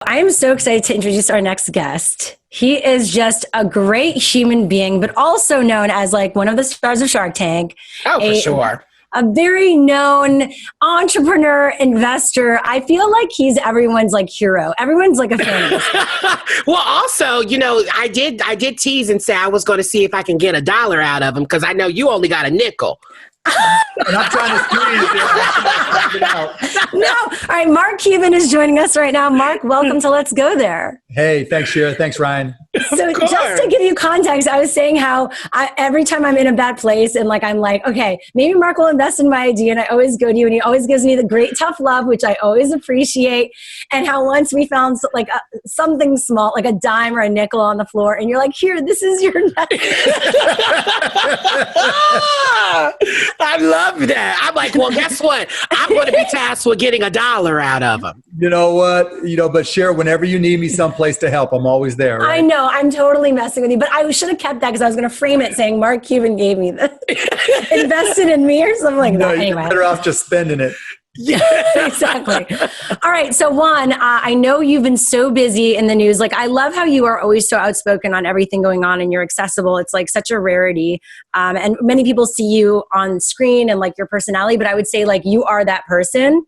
I am so excited to introduce our next guest. He is just a great human being, but also known as like one of the stars of Shark Tank. Oh, for sure. A very known entrepreneur, investor. I feel like he's everyone's like hero. Everyone's like a fan of this. Well, also, I did tease and say I was going to see if I can get $1 out of him because I know you only got a nickel. And I'm trying to squeeze it. No. All right. Mark Cuban is joining us right now. Mark, welcome to Let's Go There. Hey, thanks, Shira. Thanks, Ryan. So just to give you context, I was saying how every time I'm in a bad place and like, I'm like, okay, maybe Mark will invest in my idea. And I always go to you and he always gives me the great tough love, which I always appreciate. And how once we found like something small, like a dime or a nickel on the floor. And you're like, here, this is your I love that. I'm like, well, guess what? I'm going to be tasked with getting $1 out of him. You know what? But Shira, whenever you need me someplace to help, I'm always there. Right? I know. I'm totally messing with you, but I should have kept that because I was going to frame it saying Mark Cuban gave me this, invested in me or something like that. Anyway, you're better off just spending it. Yeah, exactly. All right. So Juan, I know you've been so busy in the news. Like, I love how you are always so outspoken on everything going on and you're accessible. It's like such a rarity. And many people see you on screen and like your personality, but I would say like you are that person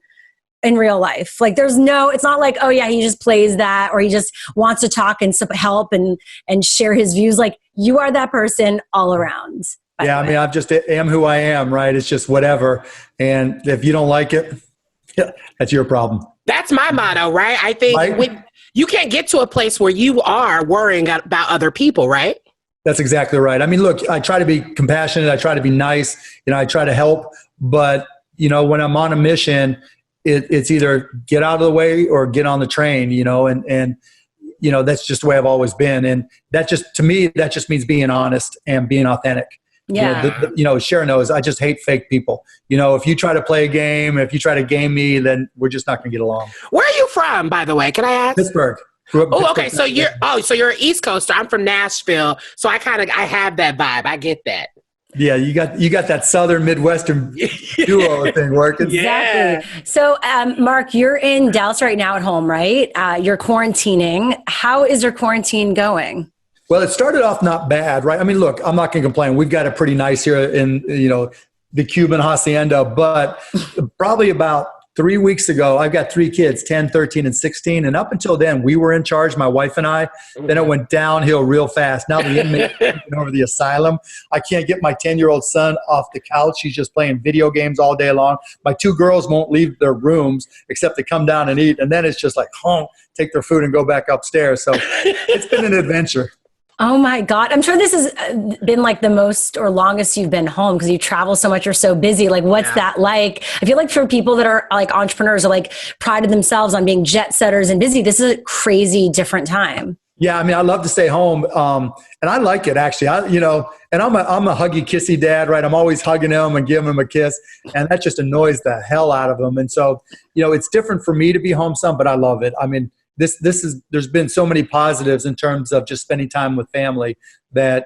in real life. Like it's not like, oh yeah, he just plays that or he just wants to talk and help and share his views. Like you are that person all around. Yeah, I mean, I just am who I am, right? It's just whatever. And if you don't like it, that's your problem. That's my motto, right? I think you can't get to a place where you are worrying about other people, right? That's exactly right. I mean, look, I try to be compassionate. I try to be nice. I try to help. But, when I'm on a mission, it's either get out of the way or get on the train, and that's just the way I've always been. And to me, that just means being honest and being authentic. Yeah. Shira knows I just hate fake people. If you try to play a game, if you try to game me, then we're just not going to get along. Where are you from, by the way? Can I ask? Pittsburgh. Oh, okay. So you're an East Coaster. I'm from Nashville. So I have that vibe. I get that. Yeah, you got that Southern Midwestern duo thing working. Exactly. Yeah. So, Mark, you're in Dallas right now at home, right? You're quarantining. How is your quarantine going? Well, it started off not bad, right? I mean, look, I'm not going to complain. We've got it pretty nice here in the Cuban hacienda, but probably about 3 weeks ago, I've got 3 kids, 10, 13, and 16. And up until then, we were in charge, my wife and I. Then it went downhill real fast. Now the inmates are taking over the asylum. I can't get my 10-year-old son off the couch. He's just playing video games all day long. My 2 girls won't leave their rooms except to come down and eat. And then it's just like, take their food and go back upstairs. So it's been an adventure. Oh my God. I'm sure this has been like the most or longest you've been home because you travel so much, you're so busy. Like what's that like? I feel like for people that are like entrepreneurs or like prided themselves on being jet setters and busy, this is a crazy different time. Yeah. I mean, I love to stay home. And I like it actually, and I'm a huggy kissy dad, right? I'm always hugging him and giving him a kiss and that just annoys the hell out of him. And so, it's different for me to be home some, but I love it. I mean, there's been so many positives in terms of just spending time with family that,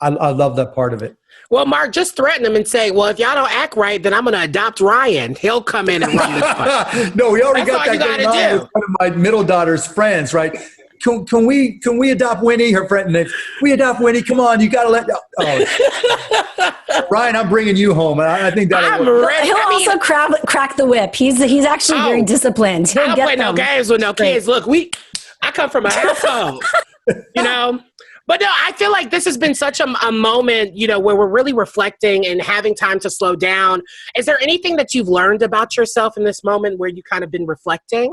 I love that part of it. Well, Mark, just threaten him and say, well, if y'all don't act right, then I'm going to adopt Ryan. He'll come in and run this fight. No, we already got that going on with one of my middle daughter's friends, right? Can we adopt Winnie? Her friend, we adopt Winnie. Come on, you got to let. Ryan, I'm bringing you home. I think that he'll also crack the whip. He's actually very disciplined. He'll I don't play no games with no kids. Look, I come from a household, But no, I feel like this has been such a moment, where we're really reflecting and having time to slow down. Is there anything that you've learned about yourself in this moment where you kind of been reflecting?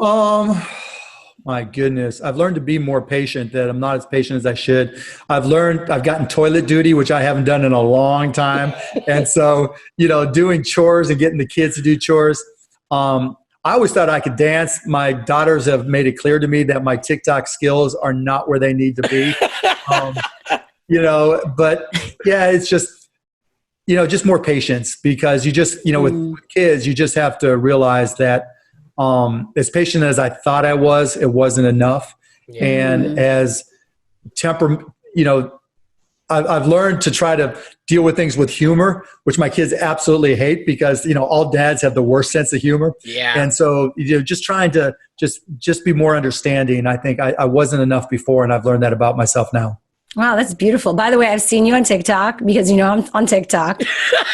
My goodness. I've learned to be more patient, that I'm not as patient as I should. I've gotten toilet duty, which I haven't done in a long time. And so, doing chores and getting the kids to do chores. I always thought I could dance. My daughters have made it clear to me that my TikTok skills are not where they need to be. But yeah, it's just, just more patience because you just, with kids, you just have to realize that as patient as I thought I was, it wasn't enough. Yeah. And as I've learned to try to deal with things with humor, which my kids absolutely hate because, all dads have the worst sense of humor. Yeah. And so, just trying to just be more understanding. I think I wasn't enough before, and I've learned that about myself now. Wow, that's beautiful. By the way, I've seen you on TikTok because I'm on TikTok.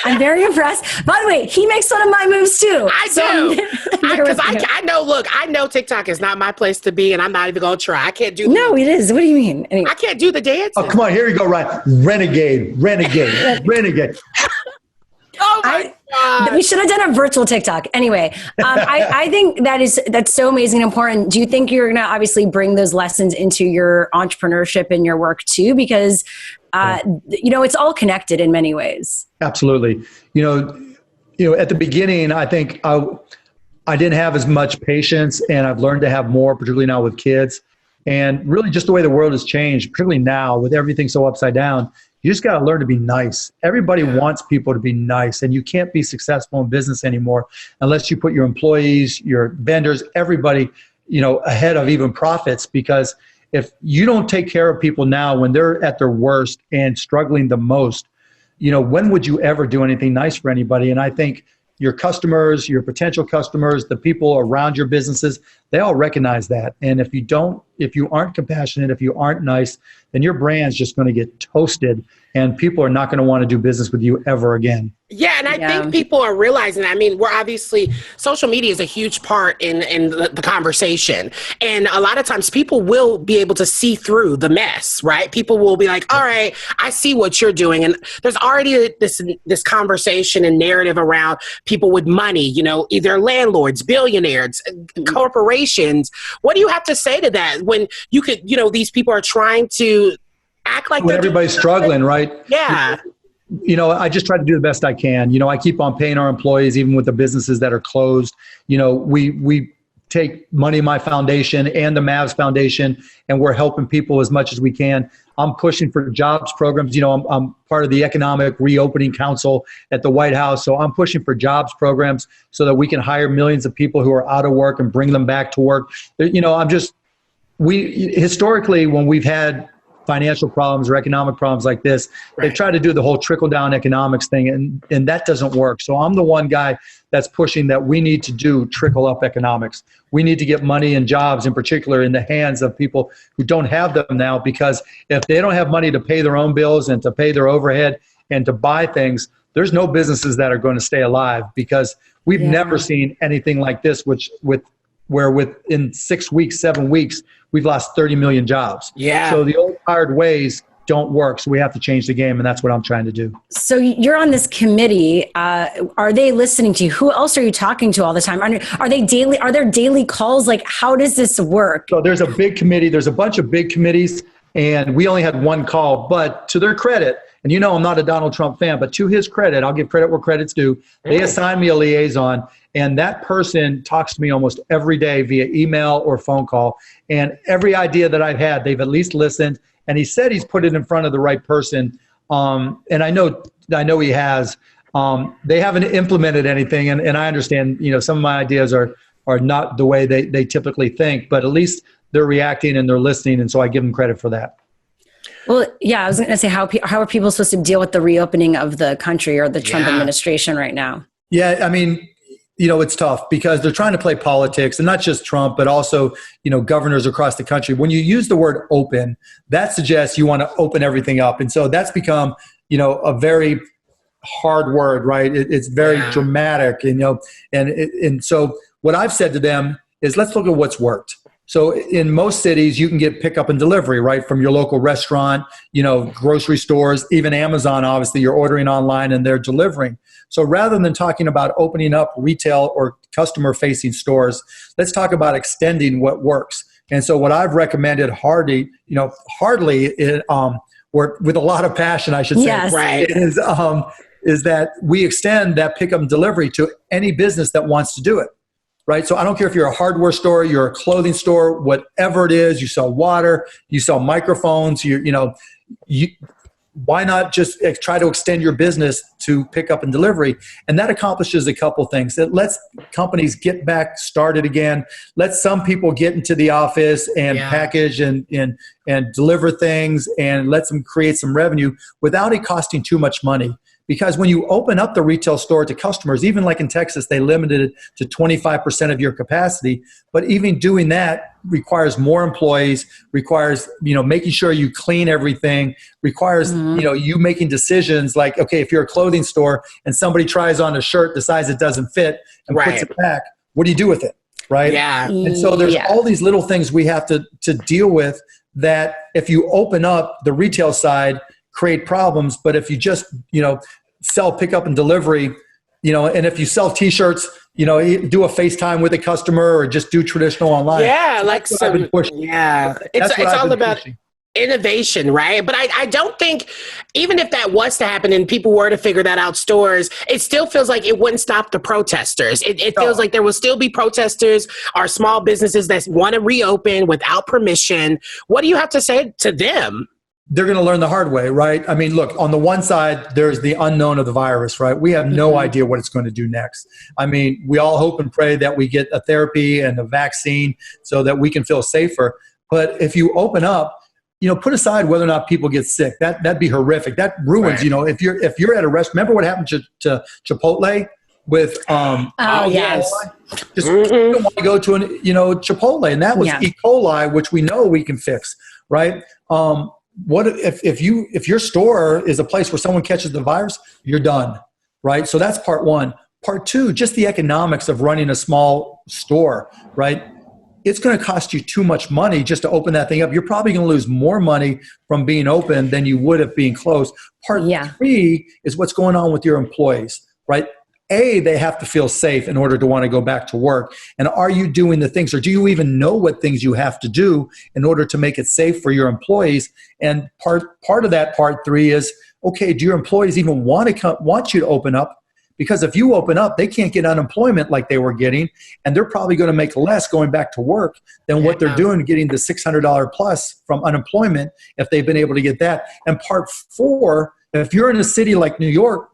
I'm very impressed. By the way, he makes fun of my moves too. I do. Because I know, look, I know TikTok is not my place to be, and I'm not even going to try. I can't do No, it is. What do you mean? Anyway. I can't do the dance. Oh, come on. Here you go, Ryan. Renegade. Oh my God. We should have done a virtual TikTok. Anyway, I think that's so amazing and important. Do you think you're going to obviously bring those lessons into your entrepreneurship and your work too? Because, it's all connected in many ways. Absolutely. At the beginning, I think I didn't have as much patience, and I've learned to have more, particularly now with kids. And really just the way the world has changed, particularly now with everything so upside down, you just got to learn to be nice. Everybody wants people to be nice, and you can't be successful in business anymore unless you put your employees, your vendors, everybody, ahead of even profits. Because if you don't take care of people now when they're at their worst and struggling the most, when would you ever do anything nice for anybody? And I think your customers, your potential customers, the people around your businesses, they all recognize that. And if you aren't compassionate, if you aren't nice, then your brand's just going to get toasted, and people are not going to want to do business with you ever again. Yeah, and I think people are realizing, we're obviously, social media is a huge part in the conversation. And a lot of times people will be able to see through the mess, right? People will be like, all right, I see what you're doing. And there's already this conversation and narrative around people with money, either landlords, billionaires, corporations. What do you have to say to that when you could, these people are trying to act like when everybody's struggling, right? Yeah. I just try to do the best I can. I keep on paying our employees, even with the businesses that are closed. We take money in my foundation and the Mavs Foundation, and we're helping people as much as we can. I'm pushing for jobs programs. I'm part of the Economic Reopening Council at the White House. So I'm pushing for jobs programs so that we can hire millions of people who are out of work and bring them back to work. Historically, when we've had financial problems or economic problems like this, right, they've tried to do the whole trickle-down economics thing, and that doesn't work. So I'm the one guy that's pushing that we need to do trickle-up economics. We need to get money and jobs, in particular, in the hands of people who don't have them now, because if they don't have money to pay their own bills and to pay their overhead and to buy things, there's no businesses that are going to stay alive, because we've never seen anything like this, where within 6 weeks, 7 weeks, we've lost 30 million jobs. Yeah. So the old tired ways don't work. So we have to change the game. And that's what I'm trying to do. So you're on this committee. Are they listening to you? Who else are you talking to all the time? Are there daily calls? Like, how does this work? So there's a big committee. There's a bunch of big committees, and we only had one call. But to their credit, and I'm not a Donald Trump fan, but to his credit, I'll give credit where credit's due. They assigned me a liaison, and that person talks to me almost every day via email or phone call. And every idea that I've had, they've at least listened. And he said he's put it in front of the right person. And I know he has. They haven't implemented anything, and I understand. Some of my ideas are not the way they typically think, but at least they're reacting and they're listening, and so I give them credit for that. Well, yeah, I was going to say, how are people supposed to deal with the reopening of the country or the Trump administration right now? Yeah, it's tough because they're trying to play politics, and not just Trump, but also, governors across the country. When you use the word open, that suggests you want to open everything up. And so that's become, a very hard word, right? It's very dramatic, and so what I've said to them is, let's look at what's worked. So in most cities, you can get pickup and delivery, right, from your local restaurant, grocery stores, even Amazon. Obviously, you're ordering online and they're delivering. So rather than talking about opening up retail or customer-facing stores, let's talk about extending what works. And so what I've recommended with a lot of passion, I should say, yes, right, is that we extend that pickup and delivery to any business that wants to do it. Right. So I don't care if you're a hardware store, you're a clothing store, whatever it is, you sell water, you sell microphones, why not just try to extend your business to pickup and delivery? And that accomplishes a couple things. It lets companies get back started again. Let some people get into the office and package and deliver things, and lets them create some revenue without it costing too much money. Because when you open up the retail store to customers, even like in Texas, they limited it to 25% of your capacity. But even doing that requires more employees, requires, making sure you clean everything, requires, you making decisions like, okay, if you're a clothing store and somebody tries on a shirt, decides it doesn't fit and puts it back, what do you do with it? Right? Yeah. And so there's all these little things we have to deal with that if you open up the retail side, create problems. But if you just, sell pickup and delivery, and if you sell T-shirts, do a FaceTime with a customer or just do traditional online. Yeah, it's all about innovation, right? But I don't think, even if that was to happen and people were to figure that out, stores, it still feels like it wouldn't stop the protesters. It feels like there will still be protesters or small businesses that want to reopen without permission. What do you have to say to them? They're going to learn the hard way, right? I mean, look, on the one side, there's the unknown of the virus, right? We have no idea what it's going to do next. I mean, we all hope and pray that we get a therapy and a vaccine so that we can feel safer. But if you open up, put aside whether or not people get sick. That'd be horrific. That ruins, if you're at a restaurant. Remember what happened to Chipotle with yes, just you don't want to go to Chipotle, and that was E. coli, which we know we can fix, right? What if your store is a place where someone catches the virus, you're done, right? So that's part one. Part two, just the economics of running a small store, right? It's going to cost you too much money just to open that thing up. You're probably going to lose more money from being open than you would if being closed. Part three is what's going on with your employees, right? They have to feel safe in order to want to go back to work. And are you doing the things, or do you even know what things you have to do in order to make it safe for your employees? And part of that, part three, is, okay, do your employees even want you to open up? Because if you open up, they can't get unemployment like they were getting, and they're probably going to make less going back to work than what they're doing getting the $600 plus from unemployment if they've been able to get that. And part four, if you're in a city like New York,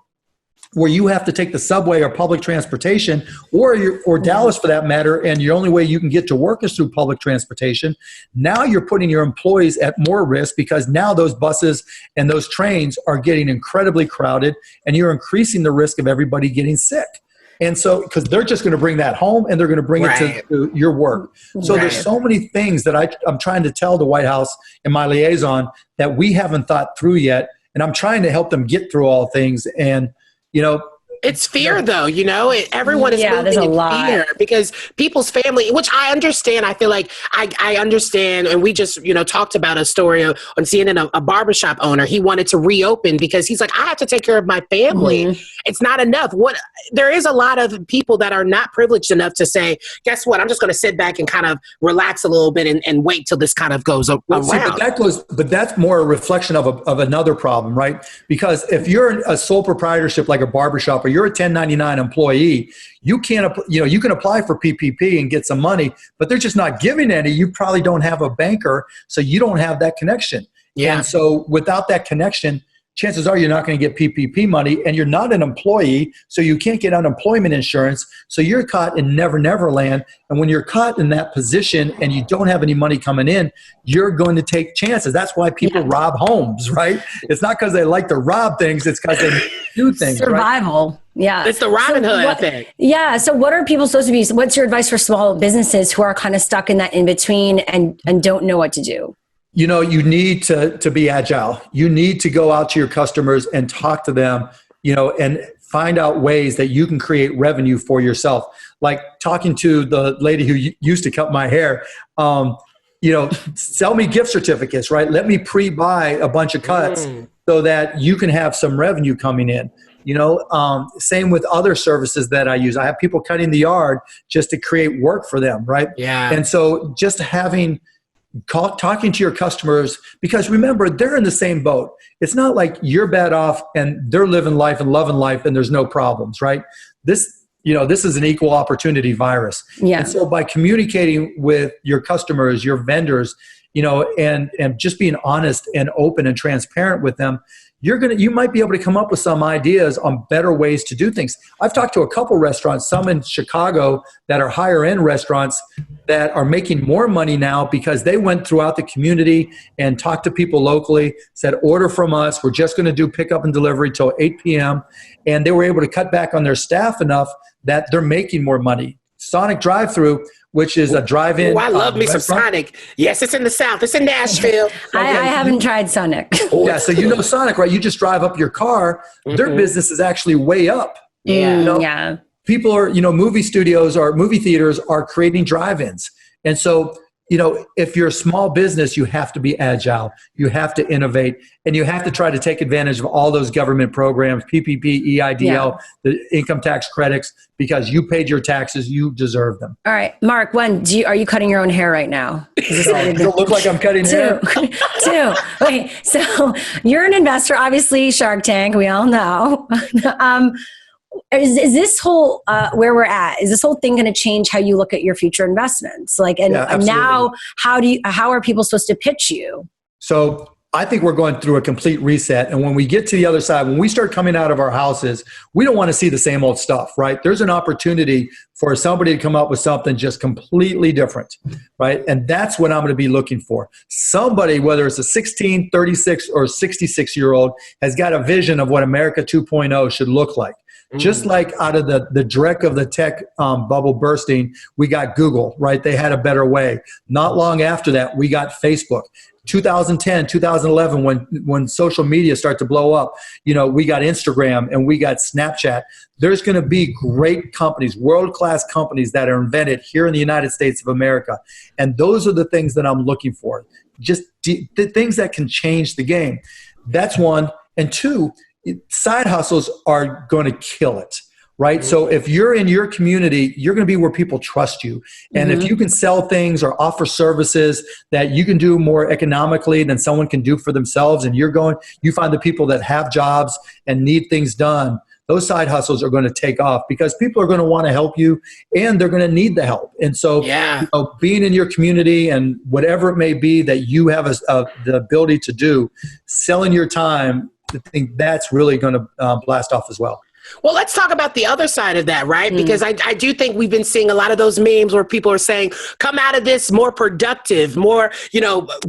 where you have to take the subway or public transportation, or Dallas for that matter, and the only way you can get to work is through public transportation, now you're putting your employees at more risk, because now those buses and those trains are getting incredibly crowded, and you're increasing the risk of everybody getting sick. And so, because they're just going to bring that home and they're going to bring it to your work. So there's so many things that I'm trying to tell the White House and my liaison that we haven't thought through yet. And I'm trying to help them get through all things. And it's fear, though. Everyone is moving in fear because people's family, which I understand. I feel like I understand. And we just, talked about a story on CNN, a barbershop owner. He wanted to reopen because he's like, I have to take care of my family. It's not enough. There is a lot of people that are not privileged enough to say, guess what? I'm just going to sit back and kind of relax a little bit and wait till this kind of goes around. But that's more a reflection of another problem, right? Because if you're a sole proprietorship like a barbershop, or you're a 1099 employee, you can apply for PPP and get some money, but they're just not giving any. You probably don't have a banker, so you don't have that connection. And so without that connection, chances are you're not going to get PPP money, and you're not an employee, so you can't get unemployment insurance. So you're caught in never land. And when you're caught in that position and you don't have any money coming in, you're going to take chances. That's why people rob homes, right? It's not because they like to rob things. It's because they do things. Survival. Right? Yeah. It's the Robin Hood thing. Yeah. So what are people supposed to be? What's your advice for small businesses who are kind of stuck in that in between and don't know what to do? You need to be agile. You need to go out to your customers and talk to them, and find out ways that you can create revenue for yourself. Like talking to the lady who used to cut my hair, sell me gift certificates, right? Let me pre-buy a bunch of cuts so that you can have some revenue coming in. Same with other services that I use. I have people cutting the yard just to create work for them, right? Yeah. And so just talking to your customers, because remember, they're in the same boat. It's not like you're bad off and they're living life and loving life and there's no problems, right? This is an equal opportunity virus. Yeah. And so by communicating with your customers, your vendors, and just being honest and open and transparent with them, you might be able to come up with some ideas on better ways to do things. I've talked to a couple restaurants, some in Chicago that are higher end restaurants that are making more money now because they went throughout the community and talked to people locally, said, order from us. We're just going to do pickup and delivery till 8 p.m. And they were able to cut back on their staff enough that they're making more money. Sonic Drive-Thru, which is a drive-in. Oh, I love me some Sonic. Yes, it's in the South. It's in Nashville. I haven't tried Sonic. Yeah, so Sonic, right? You just drive up your car. Their business is actually way up. Yeah. Yeah. People are, movie studios or movie theaters are creating drive-ins. And so, if you're a small business, you have to be agile. You have to innovate. And you have to try to take advantage of all those government programs, PPP, EIDL, the income tax credits, because you paid your taxes. You deserve them. All right. Mark, are you cutting your own hair right now? Does it look like I'm cutting hair? Two. Okay. So you're an investor, obviously Shark Tank, we all know. Is this whole where we're at? Is this whole thing going to change how you look at your future investments? And now, how are people supposed to pitch you? So I think we're going through a complete reset. And when we get to the other side, when we start coming out of our houses, we don't want to see the same old stuff, right? There's an opportunity for somebody to come up with something just completely different, right? And that's what I'm going to be looking for. Somebody, whether it's a 16, 36, or 66-year-old, has got a vision of what America 2.0 should look like. Just like out of the dreck of the tech bubble bursting, we got Google, right? They had a better way. Not long after that, we got Facebook. 2010, 2011, when social media start to blow up, we got Instagram and we got Snapchat. There's going to be great companies, world-class companies that are invented here in the United States of America. And those are the things that I'm looking for. Just the things that can change the game. That's one. And two, side hustles are going to kill it, right? So if you're in your community, you're going to be where people trust you. And if you can sell things or offer services that you can do more economically than someone can do for themselves, and you find the people that have jobs and need things done, those side hustles are going to take off because people are going to want to help you and they're going to need the help. And so being in your community and whatever it may be that you have the ability to do, selling your time, I think that's really going to blast off as well. Well, let's talk about the other side of that, right? Because I do think we've been seeing a lot of those memes where people are saying, come out of this more productive, more,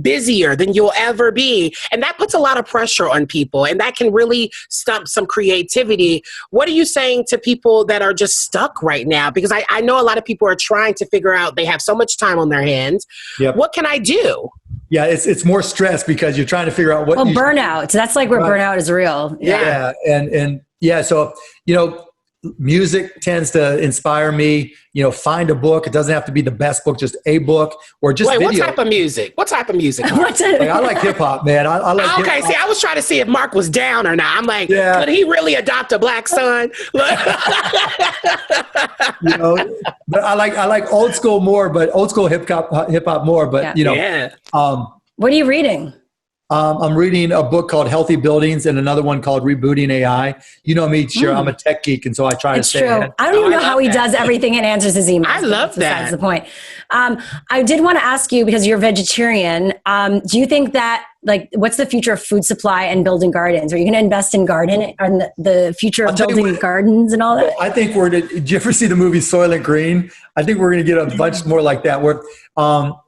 busier than you'll ever be. And that puts a lot of pressure on people and that can really stump some creativity. What are you saying to people that are just stuck right now? Because I know a lot of people are trying to figure out, they have so much time on their hands. Yep. What can I do? Yeah, it's more stress because you're trying to figure out what. Well, burnout. So that's like where burnout is real. Yeah, and so music tends to inspire me. Find a book. It doesn't have to be the best book, just a book or just video. What type of music? I like hip hop, man. I like. Okay, hip-hop. See, I was trying to see if Mark was down or not. I'm like, could he really adopt a black son? But I like old school more, but old school hip hop more. But what are you reading? I'm reading a book called Healthy Buildings and another one called Rebooting AI. You know me, Shira, I'm a tech geek, and so I try to stay ahead. I don't even know how he does everything and answers his emails. I love that. Besides the point. I did want to ask you, because you're vegetarian, do you think that, what's the future of food supply and building gardens? Are you going to invest in the future of building gardens and all that? I think did you ever see the movie Soylent Green? I think we're going to get a bunch more like that where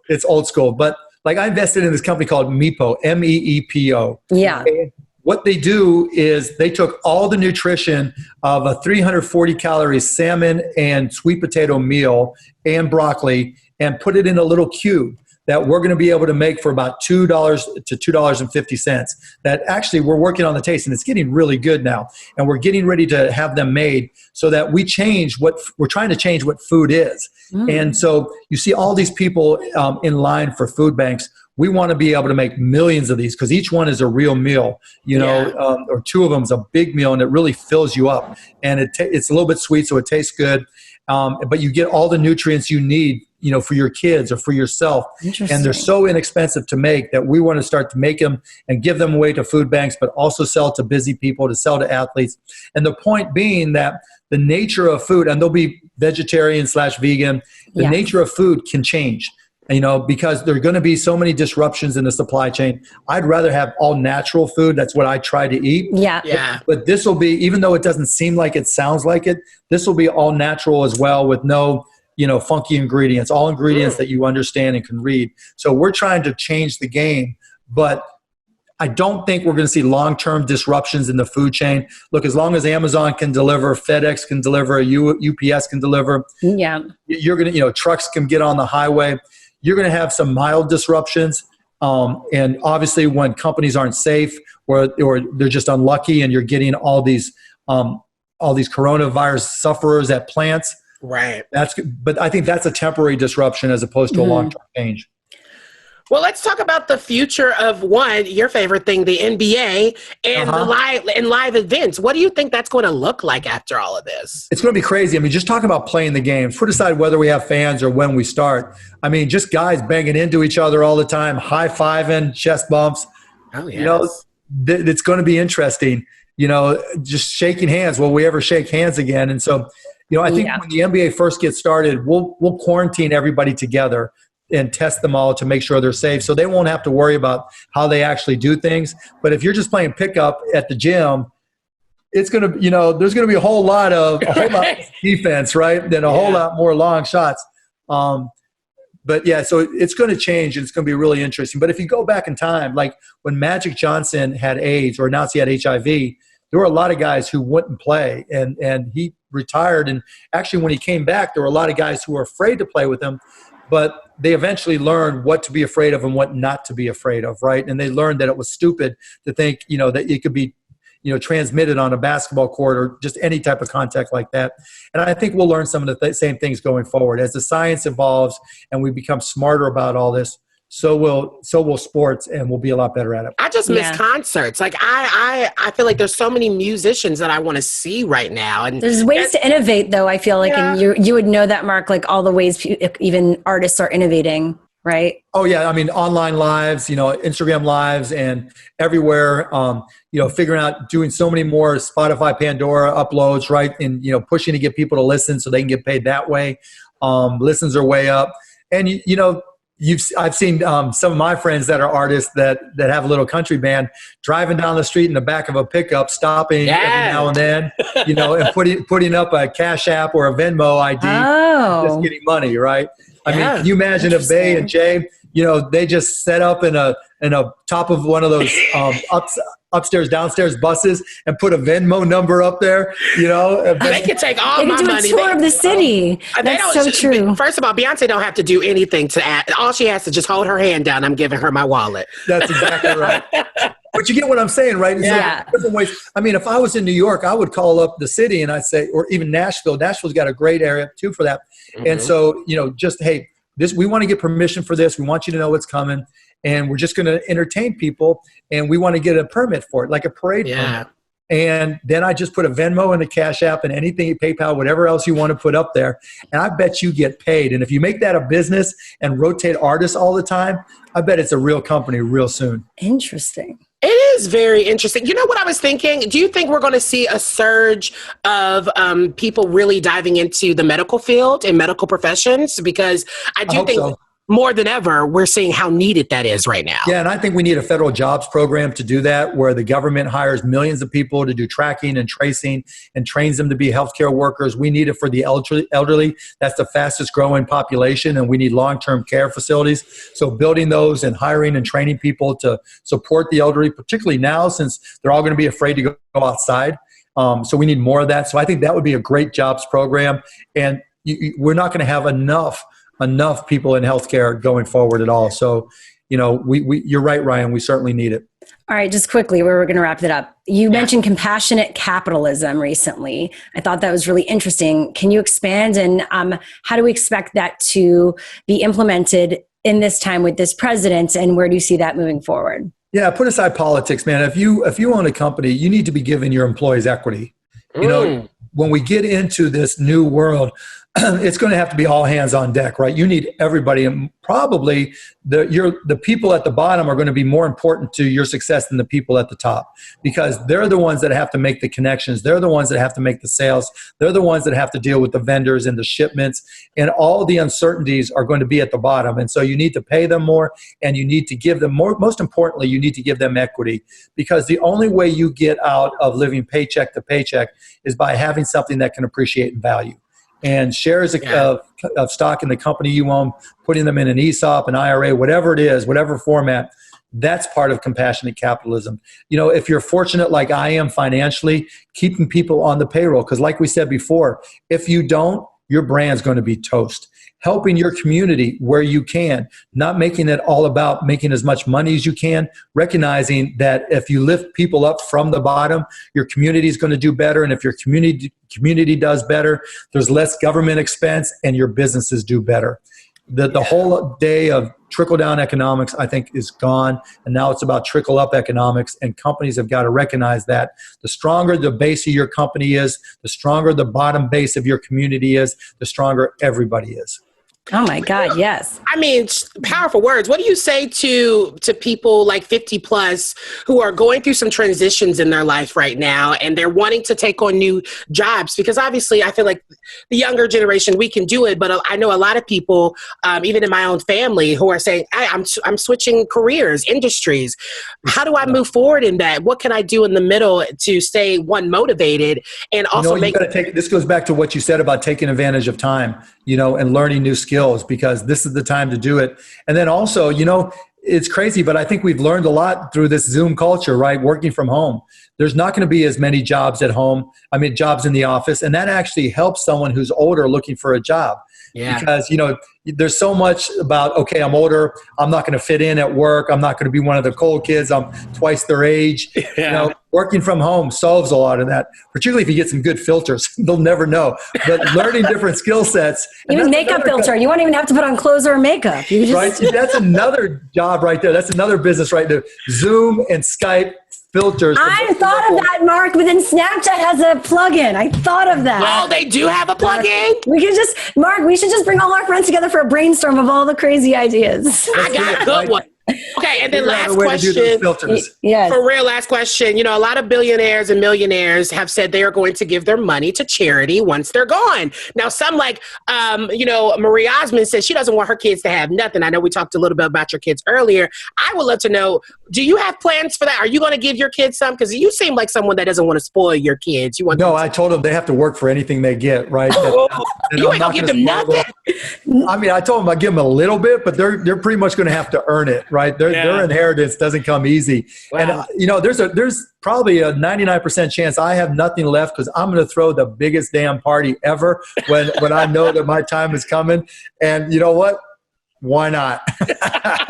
it's old school. But I invested in this company called Meepo, MEEPO. Yeah. And what they do is they took all the nutrition of a 340 calorie salmon and sweet potato meal and broccoli and put it in a little cube that we're going to be able to make for about $2 to $2.50. That actually we're working on the taste and it's getting really good now. And we're getting ready to have them made so that we're trying to change what food is. And so you see all these people in line for food banks. We want to be able to make millions of these because each one is a real meal, or two of them is a big meal and it really fills you up. And it's a little bit sweet, so it tastes good. But you get all the nutrients you need, for your kids or for yourself. And they're so inexpensive to make that we want to start to make them and give them away to food banks, but also sell to busy people, to sell to athletes. And the point being that the nature of food, and they'll be vegetarian / vegan, the nature of food can change. because there are going to be so many disruptions in the supply chain. I'd rather have all natural food. That's what I try to eat. Yeah. But this will be, even though it doesn't seem like it, sounds like it, this will be all natural as well, with no, funky ingredients, all ingredients that you understand and can read. So we're trying to change the game, but I don't think we're going to see long-term disruptions in the food chain. Look, as long as Amazon can deliver, FedEx can deliver, UPS can deliver, you're going to, trucks can get on the highway. You're going to have some mild disruptions. And obviously when companies aren't safe or they're just unlucky and you're getting all these coronavirus sufferers at plants. Right. But I think that's a temporary disruption as opposed to a long-term change. Well, let's talk about the future of your favorite thing, the NBA and the live events. What do you think that's going to look like after all of this? It's going to be crazy. I mean, just talk about playing the games. Put aside whether we have fans or when we start. I mean, just guys banging into each other all the time, high-fiving, chest bumps. Oh, yes. It's going to be interesting. Just shaking hands. Will we ever shake hands again? And so, I think when the NBA first gets started, we'll quarantine everybody together and test them all to make sure they're safe, so they won't have to worry about how they actually do things. But if you're just playing pickup at the gym, it's going to, there's going to be a whole lot of defense, right? Then a whole lot more long shots. But yeah, so it's going to change, and it's going to be really interesting. But if you go back in time, like when Magic Johnson had AIDS or announced he had HIV, there were a lot of guys who wouldn't play, and he retired. And actually, when he came back, there were a lot of guys who were afraid to play with him. But they eventually learned what to be afraid of and what not to be afraid of, right? And they learned that it was stupid to think, that it could be, transmitted on a basketball court or just any type of contact like that. And I think we'll learn some of the same things going forward. As the science evolves and we become smarter about all this, so will sports, and we'll be a lot better at it. I just miss concerts. Like I feel like there's so many musicians that I want to see right now. And there's ways to innovate, though. I feel like, and you would know that, Mark. Like all the ways even artists are innovating, right? Oh yeah, I mean online lives, Instagram lives, and everywhere. Figuring out doing so many more Spotify, Pandora uploads, right? And pushing to get people to listen so they can get paid that way. Listens are way up, and I've seen some of my friends that are artists that have a little country band driving down the street in the back of a pickup, stopping every now and then, and putting up a Cash App or a Venmo ID, just getting money, right? I mean, can you imagine if Bay and Jay, they just set up in a top of one of those upstairs, downstairs buses and put a Venmo number up there, They could take all my money. They could do a tour of the city. That's so true. First of all, Beyonce don't have to do anything to add. All she has to just hold her hand down. I'm giving her my wallet. That's exactly right. But you get what I'm saying, right? Yeah. So different ways. I mean, if I was in New York, I would call up the city and I'd say, or even Nashville. Nashville's got a great area too for that. Mm-hmm. And so, just, hey, we want to get permission for this. We want you to know what's coming. And we're just going to entertain people, and we want to get a permit for it, like a parade permit. And then I just put a Venmo and a Cash App and anything, PayPal, whatever else you want to put up there. And I bet you get paid. And if you make that a business and rotate artists all the time, I bet it's a real company real soon. Interesting. It is very interesting. You know what I was thinking? Do you think we're going to see a surge of people really diving into the medical field and medical professions? Because I do think so. More than ever, we're seeing how needed that is right now. Yeah, and I think we need a federal jobs program to do that, where the government hires millions of people to do tracking and tracing and trains them to be healthcare workers. We need it for the elderly. That's the fastest growing population, and we need long-term care facilities. So building those and hiring and training people to support the elderly, particularly now since they're all going to be afraid to go outside. So we need more of that. So I think that would be a great jobs program, and we're not going to have enough people in healthcare going forward at all. So, you're right, Ryan. We certainly need it. All right, just quickly, we're going to wrap it up. You mentioned compassionate capitalism recently. I thought that was really interesting. Can you expand, and how do we expect that to be implemented in this time with this president, and where do you see that moving forward? Yeah, put aside politics, man. If you own a company, you need to be giving your employees equity. When we get into this new world, it's going to have to be all hands on deck, right? You need everybody, and probably the people at the bottom are going to be more important to your success than the people at the top, because they're the ones that have to make the connections. They're the ones that have to make the sales. They're the ones that have to deal with the vendors and the shipments, and all the uncertainties are going to be at the bottom. And so you need to pay them more, and you need to give them more. Most importantly, you need to give them equity, because the only way you get out of living paycheck to paycheck is by having something that can appreciate in value. And shares of stock in the company you own, putting them in an ESOP, an IRA, whatever it is, whatever format, that's part of compassionate capitalism. If you're fortunate like I am financially, keeping people on the payroll, because like we said before, if you don't, your brand's going to be toast. Helping your community where you can, not making it all about making as much money as you can, recognizing that if you lift people up from the bottom, your community is going to do better. And if your community does better, there's less government expense and your businesses do better. The whole day of trickle-down economics, I think, is gone. And now it's about trickle-up economics. And companies have got to recognize that the stronger the base of your company is, the stronger the bottom base of your community is, the stronger everybody is. Oh my God, yes. I mean, powerful words. What do you say to people like 50 plus who are going through some transitions in their life right now, and they're wanting to take on new jobs? Because obviously I feel like the younger generation, we can do it, but I know a lot of people, even in my own family, who are saying, I'm switching careers, industries. How do I move forward in that? What can I do in the middle to stay motivated and also this goes back to what you said about taking advantage of time, and learning new skills, because this is the time to do it. And then also, it's crazy, but I think we've learned a lot through this Zoom culture, right? Working from home. There's not going to be as many jobs at home. Jobs in the office. And that actually helps someone who's older looking for a job. Yeah. Because, there's so much about, okay, I'm older, I'm not going to fit in at work, I'm not going to be one of the cool kids, I'm twice their age. Yeah. Working from home solves a lot of that, particularly if you get some good filters. They'll never know. But learning different skill sets. Even makeup filter. You won't even have to put on clothes or makeup. You just right? That's another job right there. That's another business right there. Zoom and Skype filters. I thought of that, Mark, but then Snapchat has a plugin. I thought of that. Oh, they do have a plugin? We should just bring all our friends together for a brainstorm of all the crazy ideas. I got a good one. Okay, and then last question. Yes. For real, last question. A lot of billionaires and millionaires have said they are going to give their money to charity once they're gone. Now, some Marie Osmond says she doesn't want her kids to have nothing. I know we talked a little bit about your kids earlier. I would love to know, do you have plans for that? Are you going to give your kids some? Because you seem like someone that doesn't want to spoil your kids. I told them they have to work for anything they get, right? You ain't going to give them nothing? I told them I'd give them a little bit, but they're pretty much going to have to earn it. Right, their inheritance doesn't come easy. Wow. And there's probably a 99% chance I have nothing left, because I'm going to throw the biggest damn party ever when I know that my time is coming. And you know what? Why not?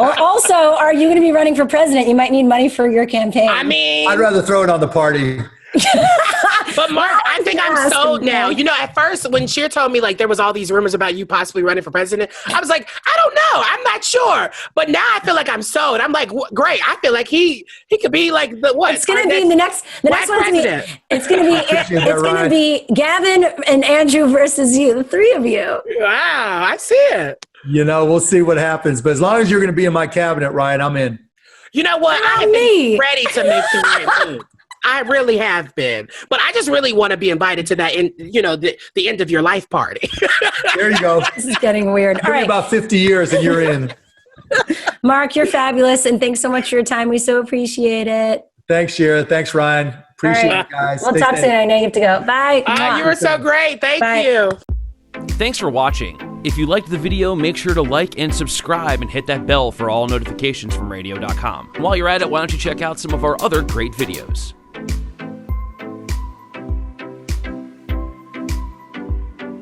Or also, are you going to be running for president? You might need money for your campaign. I'd rather throw it on the party. But Mark, I think I'm sold now. At first when Shira told me there was all these rumors about you possibly running for president, I was like, I don't know, I'm not sure. But now I feel like I'm sold. I'm like, great. I feel like he could be like the what? It's going to be the next president. It's going to be Gavin and Andrew versus you, the three of you. Wow, I see it. We'll see what happens. But as long as you're going to be in my cabinet, Ryan, I'm in. You know what? I have been ready to make the right move. I really have been, but I just really want to be invited to that, the end of your life party. There you go. This is getting weird. All right, about 50 years and you're in. Mark, you're fabulous, and thanks so much for your time. We so appreciate it. Thanks, Shira. Thanks, Ryan. Appreciate it, guys. We'll talk soon. I know you have to go. Bye. You were so great. Thank you. Thanks for watching. If you liked the video, make sure to like and subscribe and hit that bell for all notifications from radio.com. While you're at it, why don't you check out some of our other great videos.